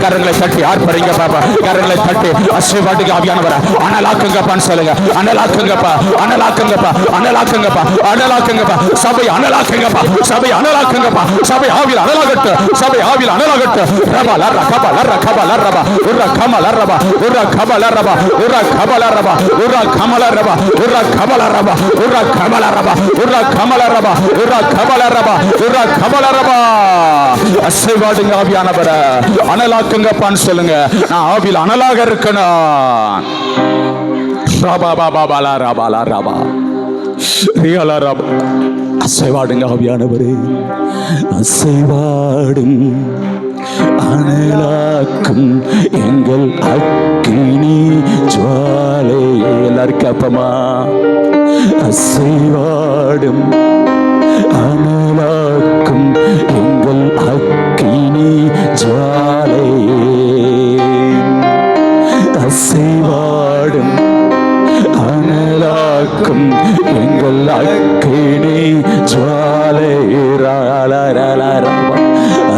கரங்களை தட்டி ஆர்ப்பரிங்க பாபா, கரங்களை தட்டி அசைவாட்டுக்கு ஆவியானவர அனலாக்குங்கப்பான்னு சொல்லுங்க. அனலாக்குங்கப்பா, அனலாக்குங்கப்பா, அனலாக்குங்கப்பா, அனலாக்குங்கப்பா. சபை அனலாக்குங்கப்பா, சபை அனலாக்குங்கப்பா. சபை ஆவியில் அனலாகட்டு, சபை ஆவியில் அனலாகட்டு. ரபா லர்ர கபா லர்ர கபா லர்ரபா உர்ர கமல ரபா உர்ர கபல ரபா உர்ர கபல ரபா உர்ர கமல ரபா உர்ர கபல ரபா உர்ர கமல ரபா உர்ர கமல ரபா உர்ர கபல ரபா உர்ர கபல ரபா. அசைவாடுங்க ஆவியானவர அனலாக்குங்கப்பான்னு சொல்லுங்க. நான் ஆவியில் அனலாக இருக்கணும். ரபா பாபா பாலா ரபா லா ரபா ரியலா ரபா. அசைவாடுங்க ஆவியானவரே, அசைவாடும் அனலாக்கும் எங்கள் அக்கினி ஜுவாலை. எல்லாருக்கும் அப்பமா அசைவாடும் அனலாக்கும் எங்கள்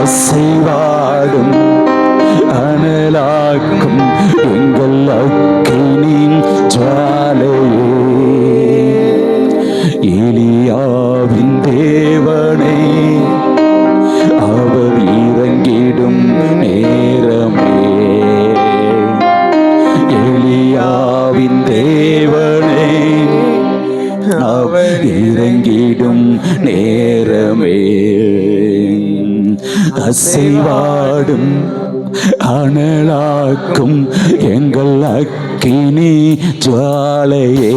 அசைவாடும் அனலாக்கும் எங்கள் அக்கினி ஜுவாலையே, எலியாவின் தேவனே அவர் இறங்கிடும் நேரமே, எலியாவின் தேவனே அவர் இறங்கிடும் நேரமே, அசைவாடும் அனலாக்கும் எங்கள் அக்கினி ஜுவாலையே,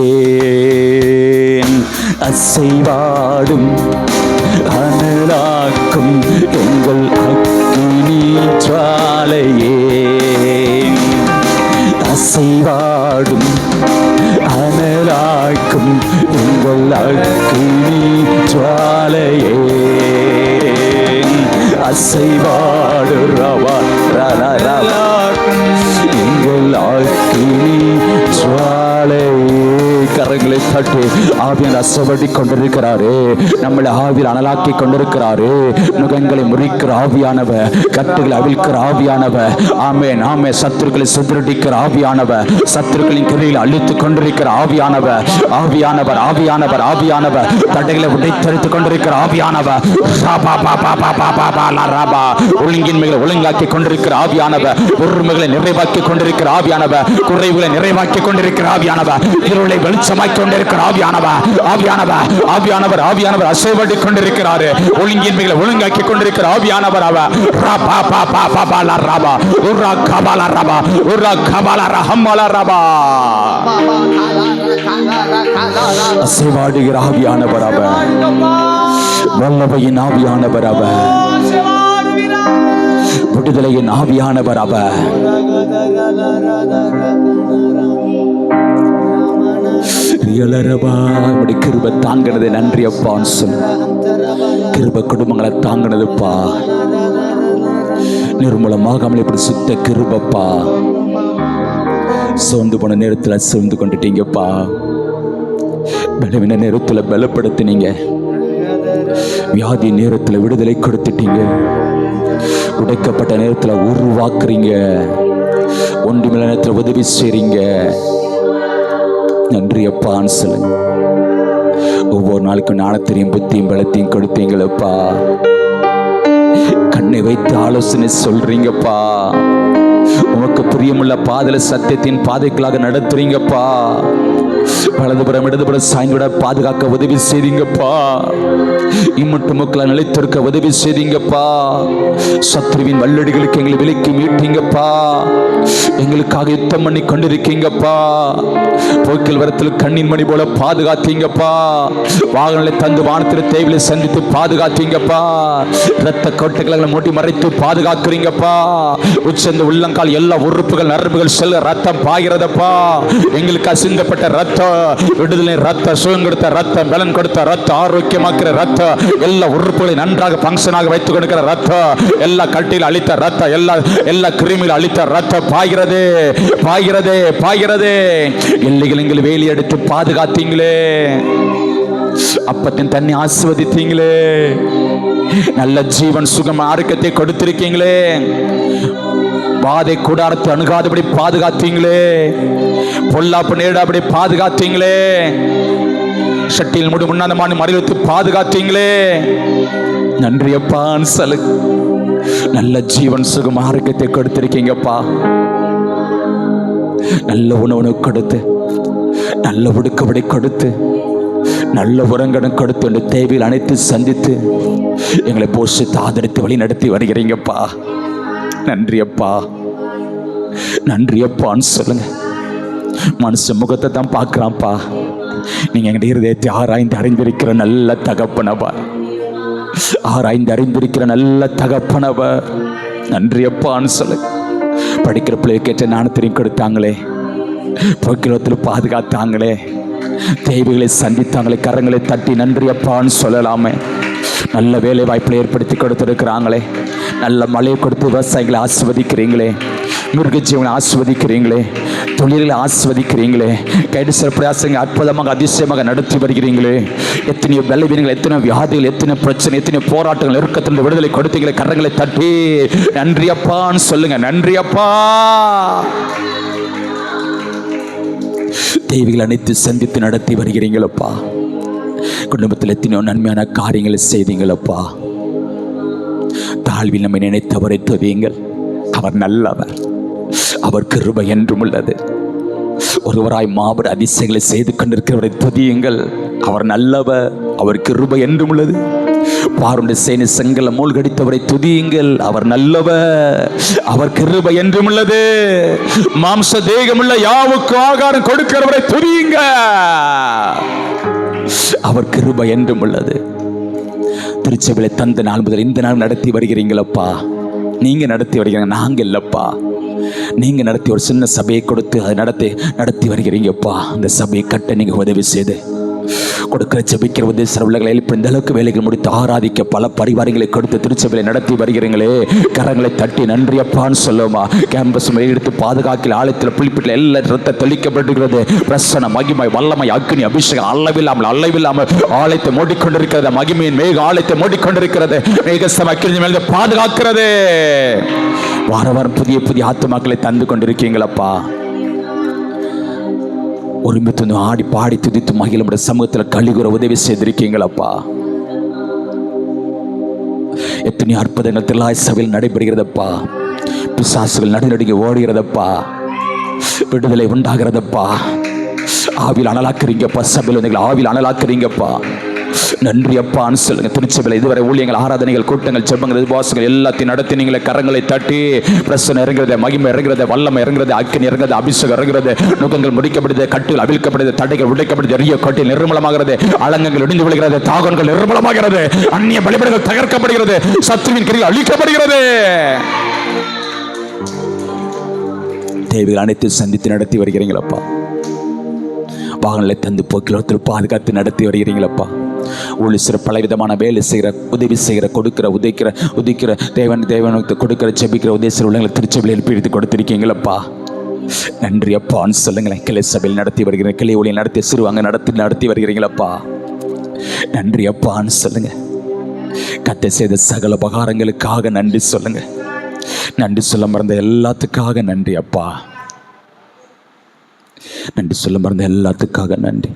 அசைவாடும் அனலாக்கும் எங்கள் அக்கினி ஜுவாலையே, அசைவாடும் அனலாக்கும் எங்கள் அக்கினி ஜுவாலையே, அசைவாடு ரவா எங்கள் அக்கினி ஜுவாலையே. கரங்களை தட்டு. ஆவியால் அசைவாடி கொண்டிருக்கிறாரே, நம்மளை ஆவியில் அனலாக்கி கொண்டிருக்கிறாரே, நுகங்களை முறிக்கிற ஆவியானவர், கட்டுகளை அவிழ்க்கிற ஆவியானவர், ஆமென் ஆமென், சத்துருக்களை சிதறடிக்கிற ஆவியானவர், சத்துருக்களின் கிரையில் அழித்துக் கொண்டிருக்கிற ஆவியானவர், ஆவியானவர் ஆவியானவர் ஆவியானவர், தடைகளை உடைத்தறித்துக் கொண்டிருக்கிற ஆவியானவர், ஒழுங்கின்மைகளை ஒழுங்காக்கி கொண்டிருக்கிற ஆவியானவர், பொறுமைகளை நிறைவாக்கி கொண்டிருக்கிற ஆவியானவர், குறைவுகளை நிறைவாக்கி கொண்டிருக்கிற ஆவியானவர், இருளை வெளிச்சமாக்கி கொண்டிருக்கிற ஆவியானவர், ஆவியானவர் ஆவியானவர் ஆவியானவர் அசைவாடி கொண்டிருக்கிறார். ஒழுங்கின்மைகளை ஒழுங்காக்கி கொண்டிருக்கிற ஆவியானவர் அவர். அசைவாடுகிற ஆவியானவர் அவர், வல்லமையின் ஆவியானவர் அவர், விடுதலையின் ஆவியானவர் அவர். கிருபை தாங்கினது நன்றி அப்பான்னு சொல்லு. கிருபை குடும்பங்களை தாங்கினதுப்பா, நிர்மூலமாகாமல் இப்படி சுத்த கிருபப்பா. சோர்ந்து போன நேரத்தில் சோர்ந்து கொண்டுட்டீங்கப்பா, பலவீன நேரத்தில் பலப்படுத்தினீங்க, வியாதி நேரத்தில் விடுதலை கொடுத்துட்டீங்க, உடைக்கப்பட்ட நேரத்தில் உருவாக்குறீங்க, ஒன்றுமில்ல நேரத்தில் உதவி செய்றீங்க. நன்றி அப்பான்னு சொல்லுங்க. ஒவ்வொரு நாளைக்கும் ஞானத்தையும் புத்தியும் பலத்தையும் கொடுத்தீங்களப்பா, கண்ணை வைத்து ஆலோசனை சொல்றீங்கப்பா, உமக்கு பிரியமுள்ள பாதல சத்தியத்தின் பாதைகளாக நடத்துறீங்கப்பா, வலதுபுறம் இடதுபுறம் சாய்ந்துவிட பாதுகாக்க உதவி செய்தீங்கப்பா, இம்மட்டு மக்களை நிலைத்திருக்க உதவி செய்தீங்கப்பா, சத்ருவின் வல்லடிகளுக்கு எங்களை விலைக்கு மீட்டீங்கப்பா, எங்களுக்காக யுத்தம் பண்ணி கொண்டிருக்கீங்கப்பா, போக்கில் வரத்தில் கண்ணின் மணி போல பாதுகாத்தீங்கப்பா, வாகனங்களை தந்து வானத்தில் தேவையை சந்தித்து பாதுகாத்தீங்கப்பா, இரத்த கோட்டைகளை மூட்டி மறைத்து பாதுகாக்கிறீங்கப்பா, உச்சந்த உள்ளங்கால் எல்லா உறுப்புகள் நரம்புகள் செல்ல ரத்தம் பாய்கிறதப்பா, எங்களுக்கு அசிந்தப்பட்ட ரத்தம், விடுதலை ரத்த, சுகம் கொடுத்த ரத்தம், பலன் கொடுத்த ரத்தம், ஆரோக்கியமாக்குற ரத்தம், எல்லா உறுப்புகளை நன்றாக பங்கனாக வைத்துக் கொடுக்கிற ரத்தம், எல்லா கட்டியில் அளித்த ரத்தம், எல்லா கிருமியில் அளித்த ரத்தம் பாய்கிறது பாய்கிறது பாய்கிறது. எல்லைகள் எங்களை வேலி எடுத்து பாதுகாத்தீங்களே, அப்பத்தின் தண்ணி ஆசிர்வதித்தீங்களே, நல்ல ஜீவன் சுகம் ஆரோக்கியத்தை கொடுத்திருக்கீங்களே, பாதை கூடாரத்தை அணுகாதபடி பாதுகாத்தீங்களே, பொல்லாப்பு நேடாபடி பாதுகாத்தீங்களே, சட்டியில் முடி முன்னாதமான மறைத்து பாதுகாத்தீங்களே. நன்றி அப்பான்னு சொல்லு. நல்ல ஜீவன் சுகம் ஆரோக்கியத்தை கொடுத்திருக்கீங்கப்பா, நல்ல உணவு கொடுத்து, நல்ல உடுக்கபடி கொடுத்து, நல்ல உரங்கடம் கொடுத்து, என்ற தேவையில் அனைத்து சந்தித்து எங்களை போஷித்து ஆதரித்து வழி நடத்தி வருகிறீங்கப்பா. நன்றி அப்பா, நன்றி அப்பான்னு சொல்லுங்க. மனுஷ முகத்தை தான் பார்க்குறான்ப்பா, நீங்கள் எங்கள் இருதயத்தை ஆராய்ந்து அறிந்திருக்கிற நல்ல தகப்பனவா, ஆராய்ந்து அறிந்திருக்கிற நல்ல தகப்பனவா. நன்றி அப்பான்னு சொல்லுங்க. படிக்கிற பிள்ளைக்கு ஏற்ற ஞானத்தையும் கொடுத்தாங்களே, போக்கிலத்தில் பாதுகாத்தாங்களே, தேவைகளை சந்தித்தாங்களே, கரங்களை தட்டி நன்றி அப்பான்னு சொல்லலாமே. நல்ல வேலை வாய்ப்பை ஏற்படுத்தி கொடுத்துருக்கிறாங்களே, நல்ல மழையை கொடுத்து விவசாயிகளை ஆசிர்வதிக்கிறீங்களே, மிருக ஜீவனை ஆசிர்வதிக்கிறீங்களே, தொழில்களை ஆஸ்வதிக்கிறீங்களே, கைடு பிரயாசங்க அற்புதமாக அதிசயமாக நடத்தி வருகிறீங்களே, எத்தனையோ பலவீனங்கள், எத்தனை வியாதிகள், எத்தனை பிரச்சனை, எத்தனை போராட்டங்கள், இறுக்கத்திலிருந்து விடுதலை கொடுத்தீங்களே, கரங்களை தட்டி நன்றி அப்பான்னு சொல்லுங்க. நன்றி அப்பா. தேவைகள் அனைத்து சந்தித்து நடத்தி வருகிறீங்களப்பா. குடும்பத்தில் எத்தனையோ நன்மையான காரியங்களை செய்தீங்களப்பா. தாழ்வில் நம்மை நினைத்தவரை துதியுங்கள். அவர் நல்லவர், அவர் கிருபை என்றும் உள்ளது. ஒருவராய் மாபெரும் அதிசயங்களை செய்து கொண்டிருக்கிறவரை துதியுங்கள். அவர் நல்லவர், அவர் கிருபை என்றும் உள்ளது. பாருடைய சேனை செங்கல மூழ்கடித்தவரை துதியுங்கள். அவர் நல்லவர், அவர் கிருபை என்றும் உள்ளது. மாம்ச தேகமுள்ள யாவுக்கு ஆகாரம் கொடுக்கிறவரை துதியுங்க. அவர் கிருபை என்றும் உள்ளது. திருச்சபையில தந்த நாள் முதல் இந்த நாள் நடத்தி வருகிறீங்களப்பா. நீங்க நடத்தி வருகிறீங்க, நாங்க இல்லப்பா. நீங்க நடத்தி ஒரு சின்ன சபையை கொடுத்து அதை நடத்தி வருகிறீங்கப்பா. அந்த சபையை கட்ட நீங்க உதவி செய்து கொடுக்கிற ஜெபிக்கிற உதேச உள்ளங்களை எழுப்பி இந்த அளவுக்கு வேலைகள் முடித்து ஆராதிக்க பல பரிவாரங்களை கொடுத்து திருச்சபையை நடத்தி வருகிறீங்களே, கரங்களை தட்டி நன்றி அப்பான்னு சொல்லுமா. கேம்பஸ் எடுத்து பாதுகாக்கில் ஆலயத்தில் புளிப்பிட்டில் எல்லா ரத்த தெளிக்கப்பட்டிருக்கிறது. பிரசன மகிமை வல்லமை அக்னி அபிஷேகம் அளவில்லாமல் ஆலயத்தை மூடிக்கொண்டிருக்கிறது. மகிமையின் மேக ஆலயத்தை மூடிக்கொண்டிருக்கிறது. மேகஸ்தம் அக்னி மேலே பாதுகாக்கிறது. வார வாரம் புதிய ஆத்துமாக்களை தந்து கொண்டிருக்கீங்களப்பா. ஒருமித்து ஆடி பாடி துதித்து மகிழ சமூகத்தில் கழிகுற உதவி செய்திருக்கீங்களப்பா. எத்தனை அற்புதங்கள் தில்லாய் சபையில் நடைபெறுகிறதப்பா. பிசாசுகள் நடுநடுங்கி ஓடுகிறதப்பா. விடுதலை உண்டாகிறதப்பா. ஆவியில் அனலாக்குறீங்கப்பா. சபையில் வந்து ஆவியில் அனலாக்குறீங்கப்பா. நன்றி அப்பான்னு சொல்லுங்க. திருச்சபையில் இதுவரை ஊழியங்கள், ஆராதனைகள், கூட்டங்கள், ஜெபங்கள், உபவாசங்கள் எல்லாத்தையும் நடத்தி நீங்களே கரங்களை தட்டி பிரசன்னம் இறங்குறது, மகிமை இறங்குறது, வல்லமை இறங்குறது, அக்கினி இறங்குறது, அபிஷேகம் இறங்குறது, நுகங்கள் முடிக்கப்படுது, கட்டுகள் அவிழ்க்கப்படுது, தடைகள் உடைக்கப்படுது, எரிய கட்டி நிர்மூலமாகிறது, அலங்கங்கள் இடிந்து விழுகிறது, தாகங்கள் நிர்மூலமாகிறது, அந்நிய பலிபீடங்கள் தகர்க்கப்படுகிறது, சத்துருவின் கிரிகள் அழிக்கப்படுகிறது. தேவைகள் அனைத்து சந்தித்து நடத்தி வருகிறீங்களப்பா. வாகனங்களை தந்து போக்கிலத்தில் பாதுகாத்து நடத்தி வருகிறீங்களப்பா. ஒளிசிற பலவிதமான வேலை செய்கிற, உதவி செய்கிற, கொடுக்கிற, உதிக்கிற தேவனுக்கு கொடுக்கிற, ஜெபிக்கிற உதேச உள்ளங்களை திருச்சபையில் எழுப்பி கொடுத்திருக்கீங்களப்பா. நன்றி அப்பான்னு சொல்லுங்களேன். கிளை சபையில் நடத்தி வருகிறேன், கிளை ஒளியை நடத்தி சிறுவாங்க நடத்தி வருகிறீங்களப்பா. நன்றி அப்பான்னு சொல்லுங்க. கத்தை செய்த சகல உபகாரங்களுக்காக நன்றி சொல்லுங்க. நன்றி சொல்ல மறந்த எல்லாத்துக்காக நன்றி அப்பா. நன்றி சொல்ல மறந்த எல்லாத்துக்காக நன்றி.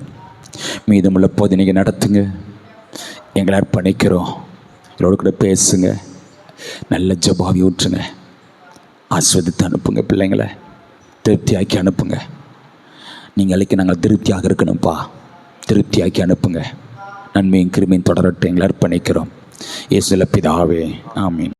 மீதமுள்ள போது நீங்கள் நடத்துங்க, எங்களை அர்ப்பணிக்கிறோம். எங்களோட கூட பேசுங்க, நல்ல ஜபாவி ஊற்றுங்க, ஆஸ்வதித்து அனுப்புங்க. பிள்ளைங்களை திருப்தியாக்கி அனுப்புங்க. நீங்களுக்கு நாங்கள் திருப்தியாக இருக்கணும்ப்பா. திருப்தியாக்கி அனுப்புங்க. நன்மையும் கிருமையும் தொடரட்டும். எங்களை அர்ப்பணிக்கிறோம். இயேசுவின் பிதாவே, ஆமீன்.